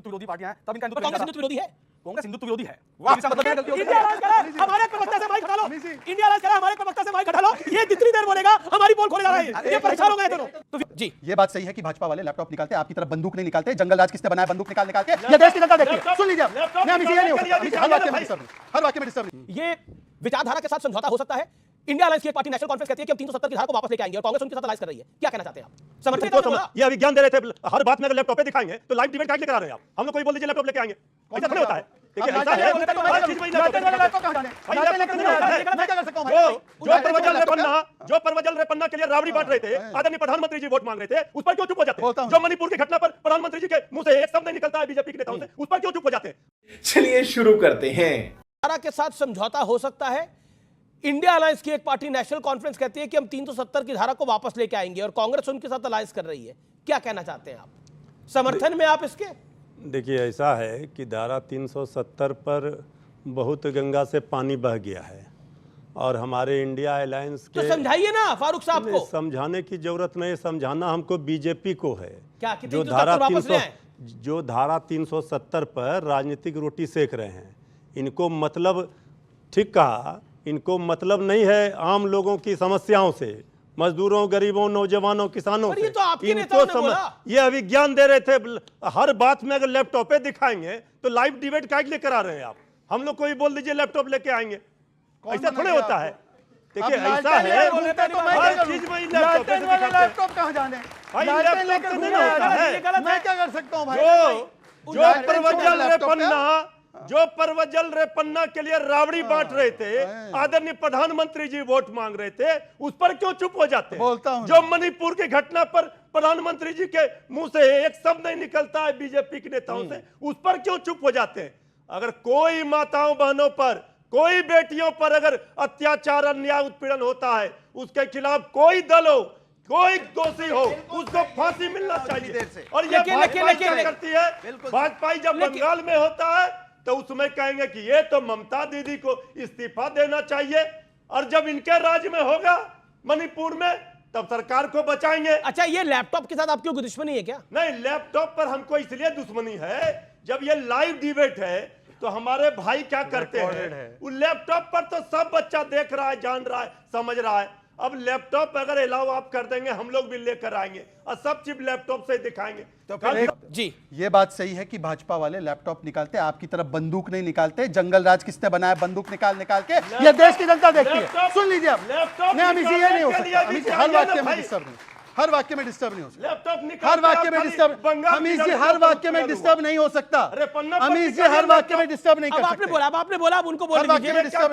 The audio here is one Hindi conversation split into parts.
हिंदुत्व विरोधी पार्टियां हैं, तब इनका कांग्रेस हिंदुत्व विरोधी है, कांग्रेस हिंदुत्व विरोधी है। इंडिया राज करा हमारे प्रवक्ता से माइक हटा लो, इंडिया राज करा हमारे प्रवक्ता से माइक हटा लो, ये जितनी देर बोलेगा हमारी पोल खोले जा रहा है, ये परेशान हो गए दोनों। तो जी ये बात सही है कि भाजपा वाले लैपटॉप निकालते हैं, आपकी तरफ बंदूक नहीं निकालते। जंगल राज किसने बनाया? बंदूक निकाल के। ये देश की जनता देखती है, सुन लीजिए। हर वाक्य में डिस्टर्ब नहीं। ये विचारधारा के साथ समझौता हो सकता है। इंडिया अलायंस की एक पार्टी नेशनल कॉन्फ्रेंस कहती है कि हम 370 की धारा को वापस लेके आएंगे और कांग्रेस उनके साथ अलायंस कर रही है। क्या कहना चाहते हैं आप? समर्थन ये विज्ञान दे रहे थे, हर बात में अगर लैपटॉप पे दिखाएंगे तो लाइव डिबेट काट लेकर आ रहे हैं आप। हम लोग कोई बोल दीजिए लैपटॉप लेके आएंगे, ऐसा थोड़ी होता है। देखिए ऐसा है, जो परवजल रे पन्ना के लिए रावड़ी बांट रहे थे, आदरणीय प्रधानमंत्री जी वोट मांग रहे थे, उस पर क्यों चुप हो जाते हैं? जो मणिपुर की घटना पर प्रधानमंत्री जी के मुंह से एक शब्द नहीं निकलता है बीजेपी के नेताओं से, उस पर क्यों चुप हो जाते हैं? चलिए शुरू करते हैं। धारा के साथ समझौता हो सकता है। इंडिया अलायंस की एक पार्टी नेशनल कॉन्फ्रेंस कहती है कि हम 370 की धारा को वापस लेके आएंगे और कांग्रेस उनके साथ अलायंस कर रही है। क्या कहना चाहते हैं आप? समर्थन में आप इसके? देखिए ऐसा है कि धारा 370 पर बहुत गंगा से पानी बह गया है और हमारे इंडिया अलायंस के तो समझाइए ना फारूक साहब को। समझाने की जरूरत नहीं, समझाना हमको बीजेपी को है। क्या कि जो 370 धारा 370 पर राजनीतिक रोटी सेक रहे हैं, इनको मतलब, ठीक कहा, इनको मतलब नहीं है आम लोगों की समस्याओं से, मजदूरों, गरीबों, नौजवानों, किसानों से। तो आपके नेताओं ने बोला। ये अभिज्ञान दे रहे थे, हर बात में अगर लैपटॉप पे दिखाएंगे तो लाइव डिबेट काट लेकर आ रहे हैं आप। हम लोग को ही बोल दीजिए लैपटॉप लेके आएंगे, ऐसा थोड़े होता है। देखिए ऐसा है, हर चीज में लैपटॉप कहां जाने भाई, लैपटॉप तो नहीं होता है। मैं क्या कर सकता हूं भाई? जो परवजल रे पन्ना के लिए रावड़ी बांट रहे थे, आदरणीय प्रधानमंत्री जी वोट मांग रहे थे, उस पर क्यों चुप हो जाते हैं? बोलता हूं। जो मणिपुर की घटना पर प्रधानमंत्री जी के मुंह से एक शब्द नहीं निकलता है बीजेपी के नेताओं से, उस पर क्यों चुप हो जाते हैं? अगर कोई माताओं बहनों पर, कोई बेटियों पर अगर अत्याचार, अन्याय, उत्पीड़न होता है, उसके खिलाफ कोई दल हो, कोई दोषी हो, उसको फांसी मिलना चाहिए। और ये भाजपा क्या करती है? भाजपा जब बंगाल में होता है तो उसमें कहेंगे कि ये तो ममता दीदी को इस्तीफा देना चाहिए, और जब इनके राज्य में होगा मणिपुर में तब सरकार को बचाएंगे। अच्छा, ये लैपटॉप के साथ आपकी कोई दुश्मनी है क्या? नहीं, लैपटॉप पर हमको इसलिए दुश्मनी है, जब ये लाइव डिबेट है तो हमारे भाई क्या करते हैं, उस लैपटॉप पर तो सब बच्चा देख रहा है, जान रहा है, समझ रहा है। अब लैपटॉप अगर अलाउ आप कर देंगे, हम लोग भी लेकर आएंगे और सब चीज लैपटॉप से दिखाएंगे। तो फिर जी ये बात सही है कि भाजपा वाले लैपटॉप निकालते हैं, आपकी तरफ बंदूक नहीं निकालते। जंगल राज किसने बनाया? बंदूक निकाल के। ये देश की जनता देखती है, सुन लीजिए आप। नहीं, अमित जी ये नहीं हो सकता। अमित जी हर वाक्य में डिस्टर्ब नहीं, हर वाक्य में डिस्टर्ब नहीं हो सकता। हर वाक्य में डिस्टर्ब, अमित जी हर वाक्य में डिस्टर्ब नहीं हो सकता। अमित जी हर वाक्य में डिस्टर्ब नहीं कर सकते। आपने बोला, अब उनको हर वाक्य में डिस्टर्ब।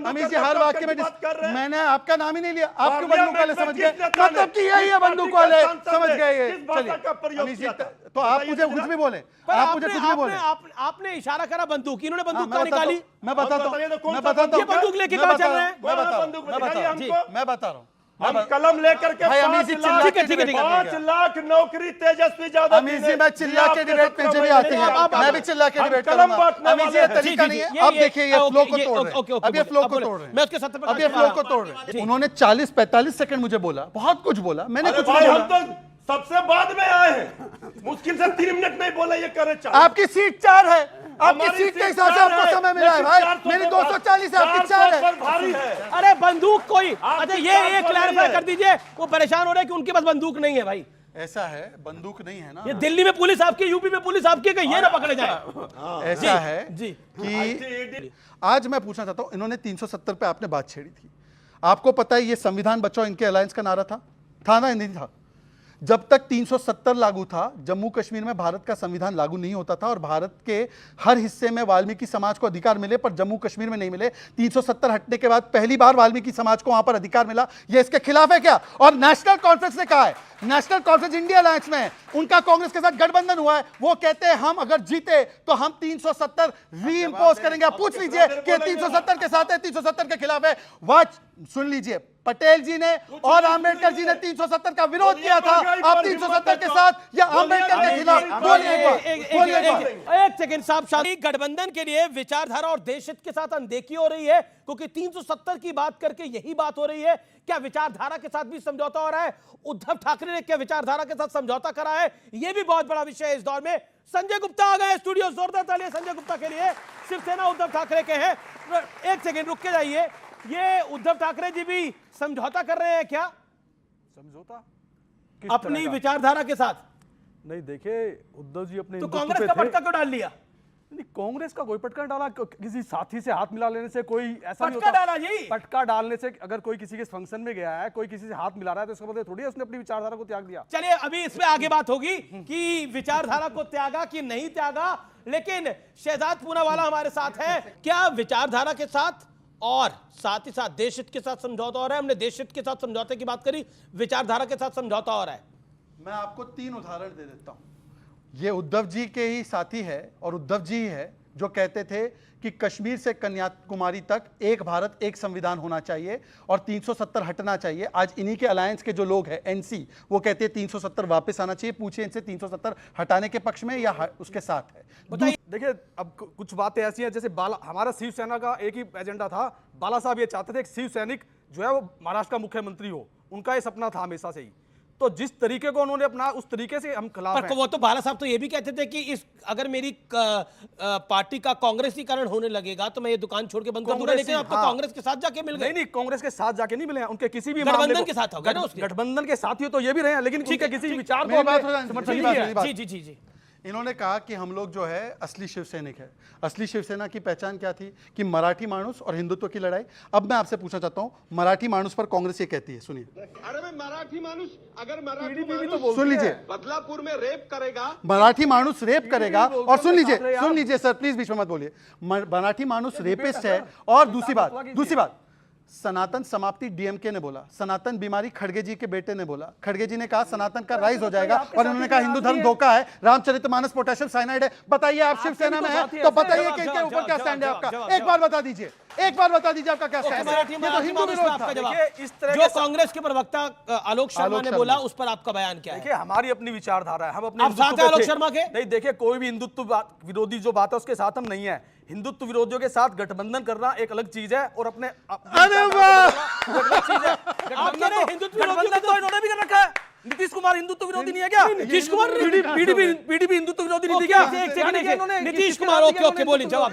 अमित जी हर वाक्य में डिस्टर्ब, मैंने आपका नाम ही नहीं लिया। आप क्यों बंदूक वाले समझ गए? मतलब कि यही है बंदूक वाले, समझ गए। चलिए अमित जी, तो आप मुझे कुछ भी बोले, आप मुझे कुछ भी बोले। आपने इशारा करा बंदूक, इन्होंने बंदूक कहां निकाली? मैं बताता हूं, मैं बताता हूं। ये बंदूक लेके कहां चल रहे हैं? मैं बता रहा हूं। हम कलम लेकर के 5 लाख नौकरी तेजस्वी यादव। अमित जी मैं चिल्ला के डिबेट में जब आती है, मैं भी चिल्ला के डिबेट करूंगा। अमित जी ये तरीका नहीं है। अब देखिए ये फ्लो को तोड़ रहे हैं, अब ये फ्लो को तोड़ रहे हैं, मैं उसके साथ अब ये फ्लो को तोड़ रहे हैं। उन्होंने 40-45 सेकंड मुझे बोला, बहुत कुछ बोला, मैंने कुछ नहीं हम बोला। तो सबसे बाद में आए हैं, मुश्किल से 3 मिनट नहीं बोला, ये करे चाहे। आपकी सीट 4 है, आपकी सीट के हिसाब से आपको समय मिला है भाई। मेरी 240 है, आपकी 4 है। भारी है। अरे बंदूक कोई, अच्छा ये एक क्लैरिफाई कर दीजिए, वो परेशान हो रहे हैं कि उनके पास बंदूक नहीं है भाई। ऐसा है, बंदूक नहीं है ना। ये दिल्ली में पुलिस आपकी, यूपी में पुलिस आपकी, ये ना पकड़े जाए। ऐसा है जी कि आज मैं पूछना चाहता हूं, इन्होंने 370 पे आपने बात छेड़ी थी। आपको पता है ये संविधान बचाओ इनके अलायंस का नारा था ना? नहीं था। जब तक 370 लागू था, जम्मू कश्मीर में भारत का संविधान लागू नहीं होता था और भारत के हर हिस्से में वाल्मीकि समाज को अधिकार मिले, पर जम्मू कश्मीर में नहीं मिले। 370 हटने के बाद पहली बार वाल्मीकि समाज को वहां पर अधिकार मिला। यह इसके खिलाफ है क्या? और नेशनल कॉन्फ्रेंस ने कहा है, नेशनल कॉन्फ्रेंस इंडिया अलायंस में है, उनका कांग्रेस के साथ गठबंधन हुआ है, वो कहते हैं हम अगर जीते तो हम 370 री इंपोज करेंगे। आप पूछ लीजिए कि 370 के साथ है, 370 के खिलाफ है। वाच सुन लीजिए, पटेल जी ने और आंबेडकर जी ने 370 का विरोध किया था। आप 370 के साथ या आंबेडकर के खिलाफ? एक सेकंड साहब, शांति। गठबंधन के लिए विचारधारा और देश हित के साथ अनदेखी हो रही है, क्योंकि 370 की बात करके यही बात हो रही है। क्या विचारधारा के साथ भी समझौता हो रहा है? उद्धव ठाकरे ने क्या विचारधारा के साथ समझौता करा है? यह भी बहुत बड़ा विषय है इस दौर में। संजय गुप्ता आ गए स्टूडियो, जोरदार तालियां संजय गुप्ता के लिए। शिवसेना उद्धव ठाकरे के हैं। एक सेकंड रुक के जाइए, ये उद्धव ठाकरे जी भी समझौता कर रहे हैं क्या समझौता अपनी विचारधारा के साथ? नहीं, देखिए उद्धव जी अपने तो कांग्रेस का पटका क्यों डाल लिया? नहीं, कांग्रेस का कोई पटका डाला, किसी साथी से हाथ मिला लेने से कोई ऐसा नहीं पटका होता। डाला जी। पटका डालने से, अगर कोई किसी के फंक्शन में गया है, कोई किसी से हाथ मिला रहा है, तो इसका मतलब थोड़ी है उसने अपनी विचारधारा को त्याग दिया। चलिए अभी इसमें आगे बात होगी कि विचारधारा को त्यागा कि नहीं त्यागा, लेकिन शहजाद पूनावाला हमारे साथ है। क्या विचारधारा के साथ और साथ ही साथ देश हित के साथ समझौता हो रहा है? हमने देश हित के साथ समझौते की बात करी, विचारधारा के साथ समझौता हो रहा है। मैं आपको 3 उदाहरण दे देता हूं। ये उद्धव जी के ही साथी है और उद्धव जी ही है जो कहते थे कि कश्मीर से कन्याकुमारी तक एक भारत एक संविधान होना चाहिए और 370 हटना चाहिए। आज इन्हीं के अलायंस के जो लोग हैं, एनसी, वो कहते हैं 370 वापस आना चाहिए। पूछिए इनसे 370 हटाने के पक्ष में या उसके साथ है। देखिए, अब कुछ बातें ऐसी हैं, जैसे हमारा शिवसेना का एक ही एजेंडा था। बाला साहब ये चाहते थे कि शिव सैनिक जो है वो महाराष्ट्र का मुख्यमंत्री हो, उनका ये सपना था हमेशा से ही। तो जिस तरीके को उन्होंने अपना, उस तरीके से हम खिलाफ हैं। वो तो बाला साहब तो ये भी कहते थे कि इस अगर मेरी पार्टी का कांग्रेसीकरण होने लगेगा तो मैं ये दुकान छोड़ के बंद कर दूंगा, लेकिन आप तो कांग्रेस के साथ जाके मिल गए। नहीं, कांग्रेस के साथ जाके नहीं मिले हैं, उनके किसी भी गठबंधन के साथ होगा ना उसके। गठबंधन के साथ ही तो ये भी रहे हैं, लेकिन उनके किसी विचार मेरी को बात हो जाए, समर्थन मेरी नहीं बात, है। बात। जी जी जी। इन्होंने कहा कि हम लोग जो है असली शिवसैनिक है। असली शिवसेना की पहचान क्या थी? कि मराठी मानुस और हिंदुत्व की लड़ाई। अब मैं आपसे पूछना चाहता हूं, मराठी मानुस पर कांग्रेस ये कहती है, सुनिए। अरे मैं मराठी मानुस, अगर मराठी पीडीपी भी तो मानुस बोलती सुन लीजिए, बदलापुर में रेप करेगा, मराठी मानुस रेप करेगा। और सुन लीजिए, ठाकरे सुन लीजिए सर, प्लीज बीच में मत बोलिए। मराठी मानुस रेपिस्ट है। और दूसरी बात, सनातन समाप्ति डीएमके ने बोला, सनातन बीमारी खड़गे जी के बेटे ने बोला। खड़गे जी ने कहा सनातन का राइज हो जाएगा और इन्होंने कहा हिंदू धर्म धोखा है, रामचरितमानस पोटेशियम साइनाइड है। बताइए, आप शिवसेना में हैं तो बताइए कि इनके ऊपर क्या स्टैंड है आपका? एक बार बता दीजिए, एक बार बता दीजिए आपका क्या स्टैंड है। ये तो हिंदू विरोध था। देखिए, इस तरह जो कांग्रेस के प्रवक्ता आलोक शर्मा ने बोला, उस पर आपका बयान क्या है? देखिए, हमारी अपनी विचारधारा है, हम अपने आप साथ हैं आलोक शर्मा के? नहीं, देखिए, कोई भी हिंदुत्व विरोधी जो बात है उसके साथ हम नहीं है। हिंदुत्व विरोधियों के साथ गठबंधन करना एक अलग चीज है और अपने अरे वाह, गठबंधन तो इन्होंने भी कर रखा है। नीतीश कुमार हिंदुत्व विरोधी नहीं है क्या? नीतीश कुमार पीडीपी हिंदुत्व विरोधी नहीं थी क्या? नीतीश कुमार ओके बोलिए, जवाब।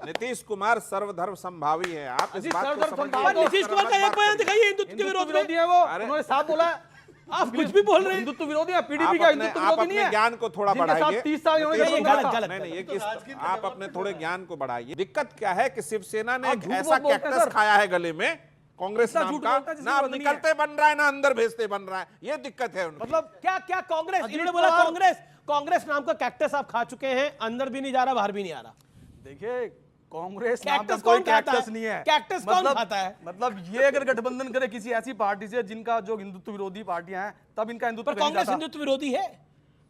नीतीश कुमार सर्वधर्म संभावी है। आप इस बात को सर्वधर्म समझिए। नीतीश कुमार का एक बयान दिखाइए हिंदुत्व के विरोध में। विरोधी है वो, उन्होंने साफ बोला है। आप कुछ भी बोल रहे हैं। हिंदुत्व विरोधी है, पीडीपी आप का अपने, हिंदुत्व आप विरोधी नहीं अपने है। ज्ञान को थोड़ा जिनके साथ बढ़ाइए। 30 साल इन्होंने नहीं, गठबंधन गलत, था। गलत। नहीं, आप अपने थोड़े ज्ञान को बढ़ाइए। दिक्कत क्या है कि शिवसेना ने आप एक झूठ ऐसा बोलते हैं, कैक्टस सर। खाया है गले में, कांग्रेस इतना नाम झूठ का, बोलता है जिसकी ना अब जरूरत नहीं है। निकलते बन रहा है ना अंदर भेजते बन रहा है। ये दिक्कत है उनकी। मतलब क्या कांग्रेस, इन्होंने बोला कांग्रेस नाम का कैक्टस आप खा चुके हैं, अंदर भी नहीं जा रहा, बाहर भी नहीं आ रहा। देखिए, कांग्रेस नाम का कैक्टस कोई कौन खाता कैक्टस है? नहीं है। कैक्टस कौन खाता है? मतलब ये अगर गठबंधन करे किसी ऐसी पार्टी से जिनका जो हिंदुत्व विरोधी पार्टियां हैं, तब इनका हिंदुत्व पर कहीं कांग्रेस जाता। हिंदुत्व विरोधी है।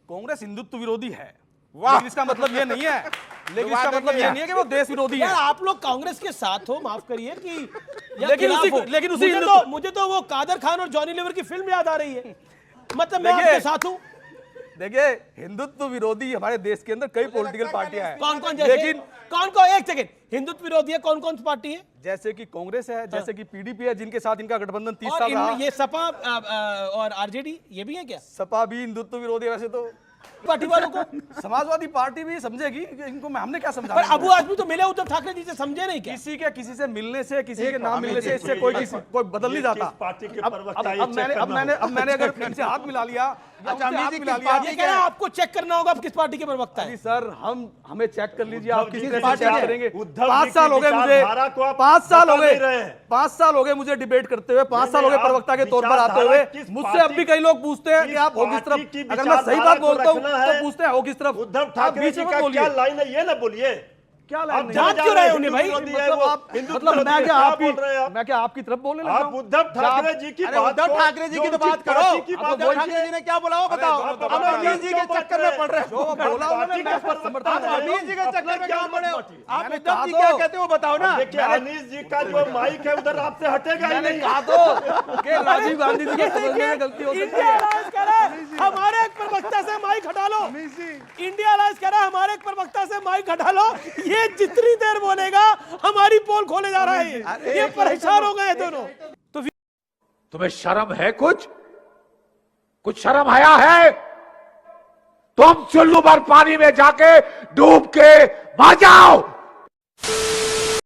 कांग्रेस हिंदुत्व विरोधी है, वाह। लेकिन इसका मतलब ये नहीं है, लेकिन इसका मतलब ये नहीं है कि वो देश विरोधी है। यार आप लोग कांग्रेस के साथ हो, माफ करिए कि या लेकिन खिलाफ उसी- हो। लेकिन उसी मुझे तो वो कादर खान और जॉनी लीवर की फिल्म याद आ रही है। मतलब मैं देखिए, आपके साथ हूं। देखिए, हिंदुत्व विरोधी हमारे देश के अंदर कई पॉलिटिकल पार्टियां हैं। कौन जैसे लेकिन कौन एक सेकंड, हिंदुत्व विरोधी है कौन सी पार्टी है? जैसे कि कांग्रेस है, जैसे कि पीडीपी है, जिनके साथ इनका गठबंधन 30 और साल रहा। ये सपा और आरजेडी ये भी है क्या? सपा भी हिंदुत्व विरोधी है वैसे तो। पार्टी वालों को समाजवादी पार्टी भी समझेगी कि इनको हमने क्या पर समझाया। अबू आजमी तो मिले उद्धव ठाकरे जी से, समझे नहीं क्या? किसी से मिलने से, किसी के नाम मिलने से इससे कोई बदल नहीं जाता। पार्टी के अब प्रवक्ता ये चेक करना मैंने अगर इनसे हाथ मिला लिया, अच्छा, अमीर जी, किस ये कह रहे हैं आपको चेक करना होगा आप किस पार्टी के प्रवक्ता है। सर हमें चेक कर लीजिए, आप किस जी तरह की से चेक विचार- करेंगे। उद्धव 5 जी साल की हो गए मुझे, विचारधारा को आप 5 साल हो बता नहीं रहे गए, हैं। 5 साल हो गए मुझे डिबेट करते हुए, 5 साल हो गए नहीं, प्रवक्ता के आप तौर पर आते विचारधारा हुए। किस मुझसे पार्टी- अब भी कई लोग पूछते हैं कि किस आप हो किस पार्टी तरफ। की अगर मैं सही बात विचारधारा को बोलता हूँ रखना तो है। पूछते हैं हो किस तरफ। उद्धव आप ठाकरे बीच जी में का बोलिए। क्या लाइन है ये ना बोलिए। क्या आप लाइन जांच क्यों रहे उन्हें भाई? मतलब आप मतलब मैं क्या आपकी तरफ बोलने लगा आप हूं? उद्धव ठाकरे जी की अरे बात उद्धव को- ठाकरे जी की जो तो उनकी बात करो। पार्टी की आप बात उद्धव है, ठाकरे जी ने क्या बोला वो बताओ। बात आप अपना अमीर जी के क्यों चक्कर बात में पड़ रहे हो। जो बोला पार्टी उन्होंने का समर्थन आप है। अमीर जी के चक्कर अपना में क्या क्यों पड़े हो? बात है? आप मैंने उद्धव कहा जी तो- क्या कहते हो बताओ ना। देखिए अनीश जी का जो माइक है उधर आपसे हटेगा ही मैंने नहीं। कहा तो कि राजीव गांधी जी के समझने में गलती हो सकती इंडिया है। अलायंस कह रहा है हमारे एक प्रवक्ता से माइक हटा लो। इंडिया अलायंस कह रहा है हमारे एक प्रवक्ता से माइक हटा लो। ये जितनी देर बोलेगा हमारी पोल खोले जा रहा है। ये परेशान हो गए दोनों। तो तुम्हें शर्म है? कुछ शर्म आया है? तुम चुल्लू भर पानी में जाके डूब के मर जाओ।